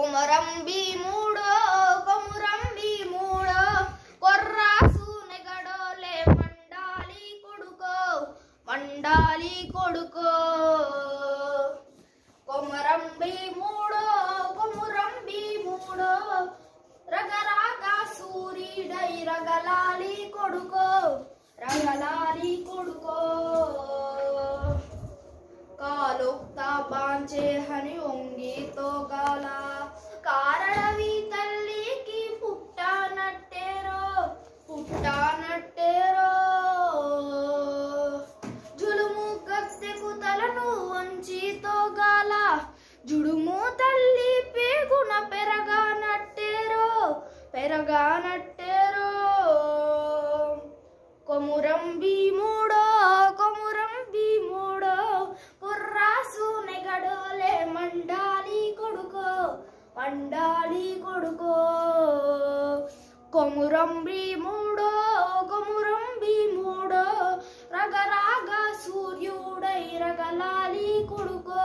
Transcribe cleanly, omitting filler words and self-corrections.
కొమరం భీముడో కొమురం భీముడో కొర్రాసు నెగడోలే మండాలి కొడుకో కొమరం భీముడో కొమురం భీముడో రగరాగా సూర్యుడై రగలాలి కొడుకో కాలుక్తా బాంచే హని ఒంగితో గాల కారడవి తల్లికి పుట్టానట్టేరో జులుము గద్దెకు తలను వంచితో గాల జుడుము తల్లి పేగున పెరగానట్టేరో కొమురం భీముడో కొర్రాసు నెగడోలే మండాలి కొడుకో కొమురం భీముడో రగరాగా సూర్యుడై రగలాలి కొడుకో